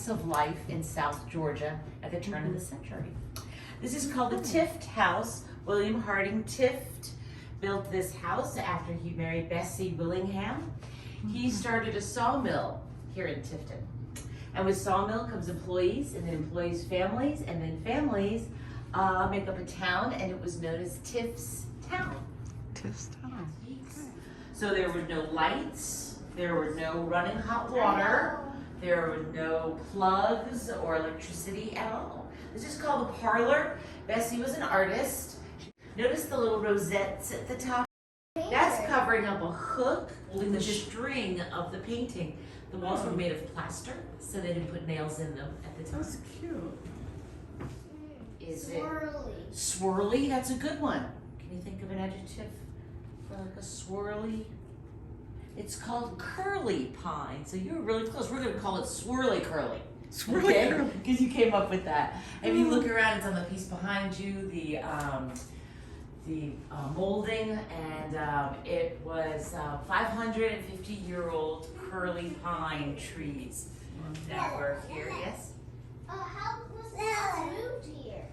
Slice of Life in South Georgia at the turn of the century. This is called the Tift House. William Harding Tift built this house after he married Bessie Willingham. He started a sawmill here in Tifton. And with sawmill comes employees, and then employees' families, and then families make up a town, and it was known as Tift's Town. Tift's Town. So there were no lights, there were no running hot water, there were no plugs or electricity at all. This is called the parlor. Bessie was an artist. Notice the little rosettes at the top? That's covering up a hook holding the string of the painting. The walls were made of plaster, so they didn't put nails in them at the time. That's cute. Is Swirly. it swirly? That's a good one. Can you think of an adjective for like a swirly? It's called curly pine. So you were really close. We're going to call it swirly curly. Swirly curly. Because you came up with that. And if you look around, it's on the piece behind you, the molding, and it was 550-year-old curly pine trees that were here. Yes? How was that moved here?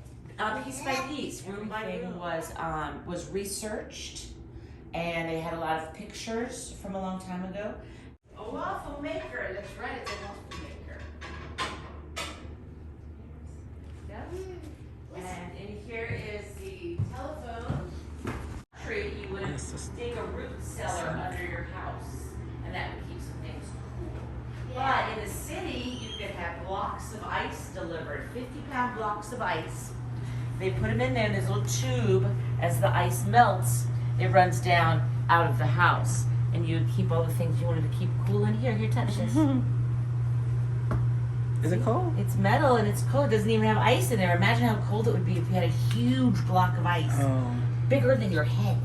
Piece by piece, room by room was researched, and they had a lot of pictures from a long time ago. A waffle maker, that's right, it's a waffle maker. Yep. And in here is the telephone tree. You would dig a root cellar under your house, and that would keep some things cool. But in the city, you could have blocks of ice delivered, 50-pound blocks of ice. They put them in there in this little tube. As the ice melts, it runs down out of the house. And you keep all the things you wanted to keep cool in here. Here, touch this. Is it cold? It's metal and it's cold. It doesn't even have ice in there. Imagine how cold it would be if you had a huge block of ice. Oh. Bigger than your head.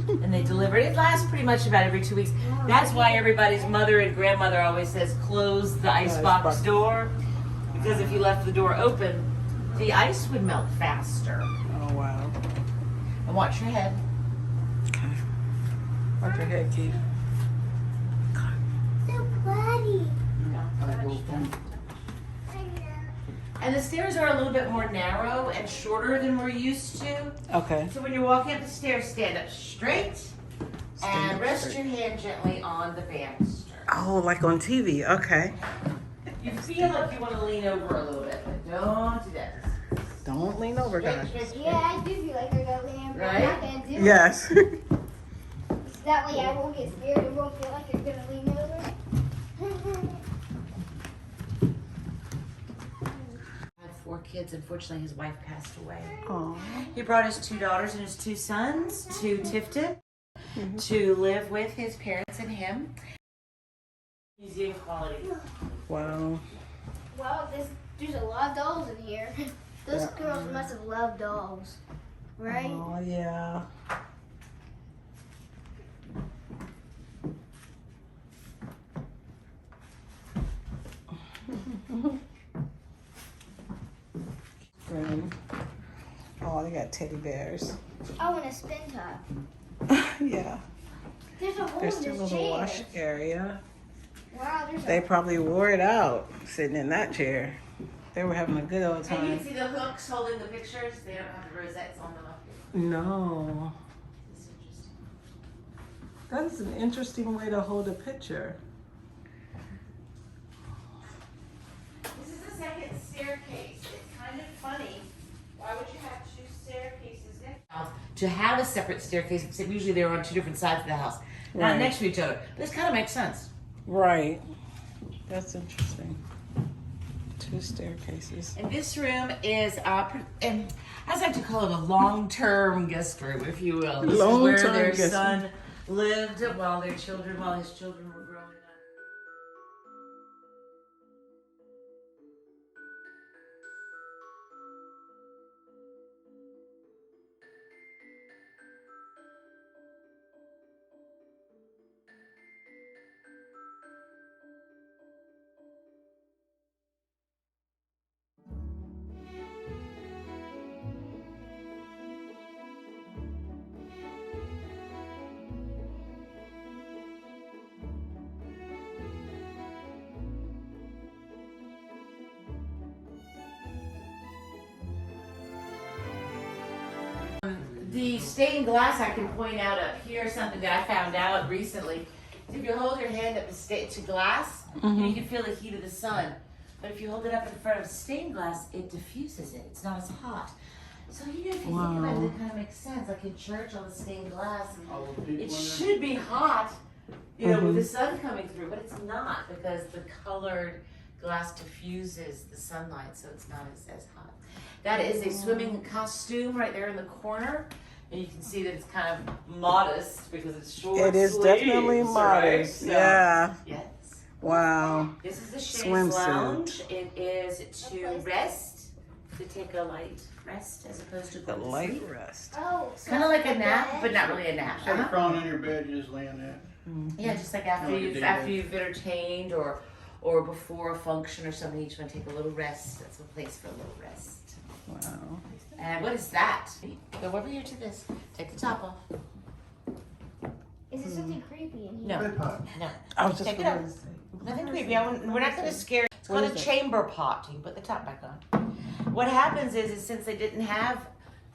And they deliver it. It lasts pretty much about every 2 weeks. That's why everybody's mother and grandmother always says, close the icebox door. Because if you left the door open, the ice would melt faster. Oh, wow. And watch your head. Okay. Watch your head, Keith. So pretty. And the stairs are a little bit more narrow and shorter than we're used to. Okay. So when you're walking up the stairs, stand up straight Stand and up rest straight. your hand gently on the banister. Oh, like on TV. Okay. You feel like you want to lean over a little bit, but don't do that. Don't lean over, Straight, guys. straight, straight. Yeah, I do feel like I got laying, but I'm not gonna do it. Yes. That way I won't get scared and won't feel like you're gonna lean over. Had 4 kids. Unfortunately, his wife passed away. Oh. He brought his 2 daughters and his 2 sons to Tifton to live with his parents and him. Museum quality. Wow. Well, there's a lot of dolls in here. Those Yeah. girls must have loved dolls, right? Oh, yeah. Room. Oh, they got teddy bears. I want a spin top. Yeah. There's a hole There's in still a this little chair. wash area. Wow, there's They a probably wore it out sitting in that chair. They were having a good old And you time. can see the hooks holding the pictures. They don't have the rosettes on them up here. No. It's interesting. That is an interesting way to hold a picture. This is the second staircase. It's kind of funny. Why would you have 2 staircases next to have a separate staircase, except usually they're on 2 different sides of the house, not Right. next to each other. This kind of makes sense. Right. That's interesting. 2 staircases. And this room is, and I like to call it a long-term guest room, if you will. This is where Long-term their guest son lived while his children were growing up. The stained glass I can point out up here, something that I found out recently. If you hold your hand up to glass, you can feel the heat of the sun. But if you hold it up in front of stained glass, it diffuses it. It's not as hot. So if you think about it, it kind of makes sense. Like in church, all the stained glass, it should be hot, with the sun coming through, but it's not because the colored glass diffuses the sunlight, so it's not as hot. That is a swimming costume right there in the corner. And you can see that it's kind of modest because it's short. It is definitely modest. Right? So, yeah. Yes. Wow. This is the Shane's Swimsuit. Lounge. It is to rest, to take a light rest as opposed to The go to light sleep. rest. Oh, It's kind of like a nap, but not really a nap. Instead of crawling in your bed, you just lay on that. Yeah, just like after Like a you've day after rest. you've entertained or before a function or something, you just want to take a little rest. That's a place for a little rest. Wow. And what is that? Go over here to this. Take the top off. is there something creepy in here? No, Bed pot. no. I was just Take it going up. to say. Nothing creepy. We're not going to scare. It's What called a is it? chamber pot. You can put the top back on. What happens is since they didn't have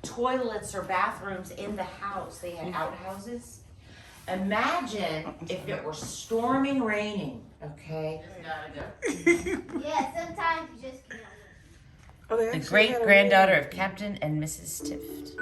toilets or bathrooms in the house, they had outhouses. Imagine if it were storming, raining. Okay. Yeah, sometimes you just can't. Oh, they The actually great had a granddaughter room. of Captain and Mrs. Tift.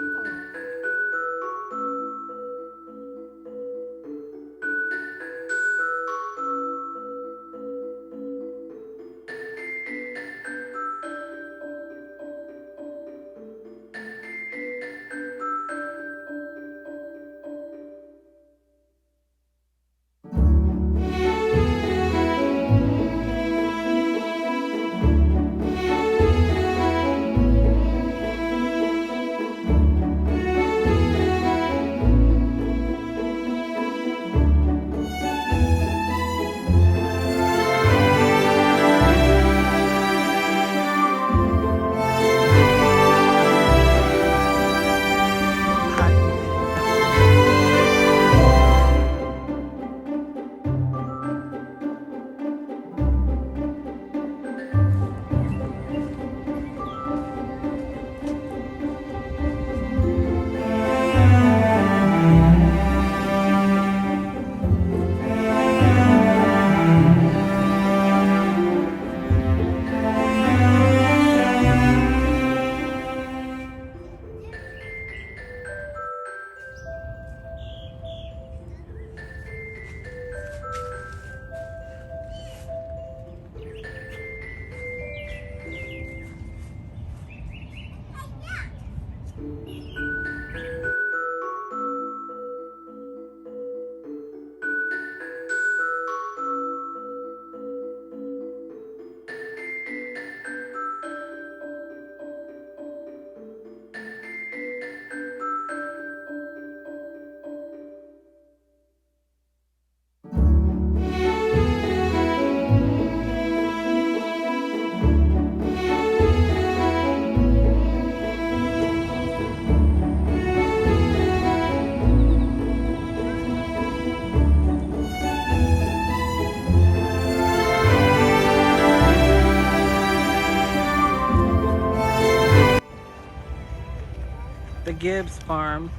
The Gibbs farm.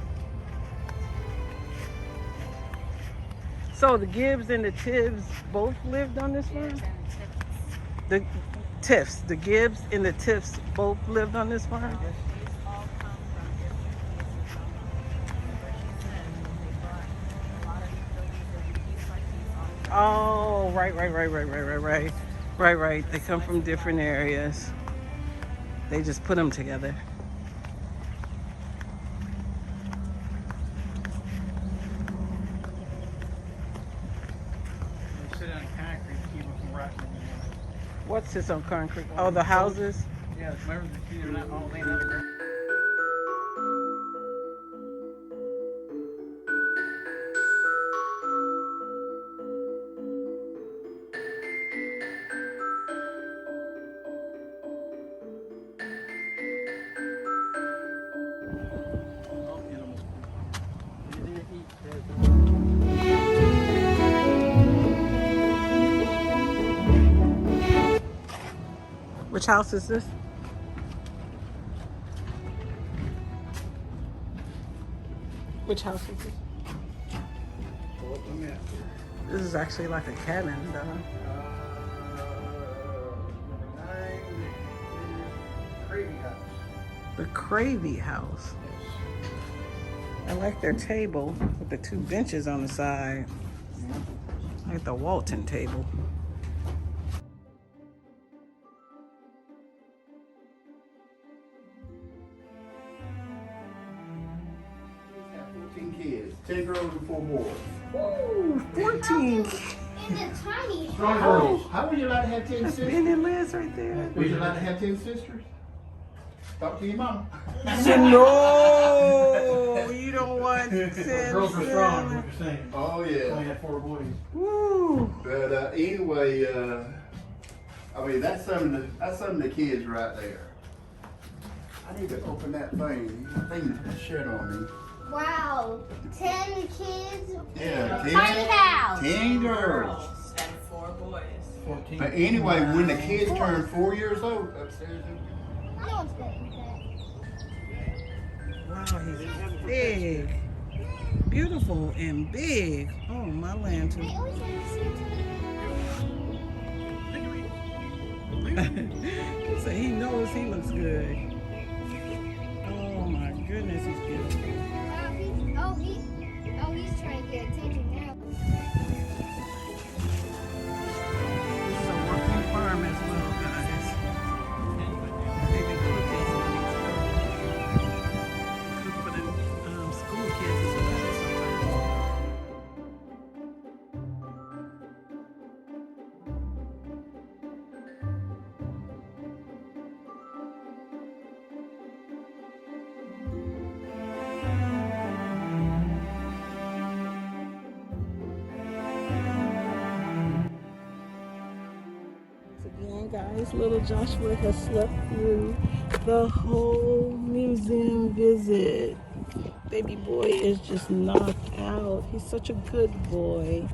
So the Gibbs and the Tibbs both lived on this farm? The Tiffs, the Gibbs and the Tiffs both lived on this farm? Oh, right. Right. They come from different areas. They just put them together. They sit on concrete to keep it from rotting. What's this on concrete? Oh, the houses? Yeah, remember the trees are not all laying on the ground. Oh, animals. They didn't eat that. Which house is this? Which house is this? Pull up the map here. This is actually like a cabin, though. Number 9 is Cravey House. The Cravey House. I like their table with the 2 benches on the side. Like the Walton table. Have 14 kids, 10 girls and 4 boys. Ooh, 14. In the tiny Strong house. girls. How were you allowed to have 10 That's Ben sisters? and Liz right there. Were you allowed to have 10 sisters? Talk to your mama. No, you don't want 10. Girls are strong, what you're saying. Oh Only yeah. had 4 boys. Woo. But anyway, I mean that's some of the kids right there. I need to open that thing. That thing shit on me. Wow. 10 kids. Yeah, Tiny house. 10 girls. And 4 boys. 14. But anyway, when the kids turn 4 years old, upstairs. No one's gonna eat that. Wow, he's big. Beautiful and big. Oh, my land too. I always have to see it. So he knows he looks good. Oh my goodness, he's beautiful. Wow, he's trying to get attention now. This is a working farm as well, guys. They do cookies and cook for the school kids as well sometimes. Again, guys, little Joshua has slept through the whole museum visit. Baby boy is just knocked out. He's such a good boy.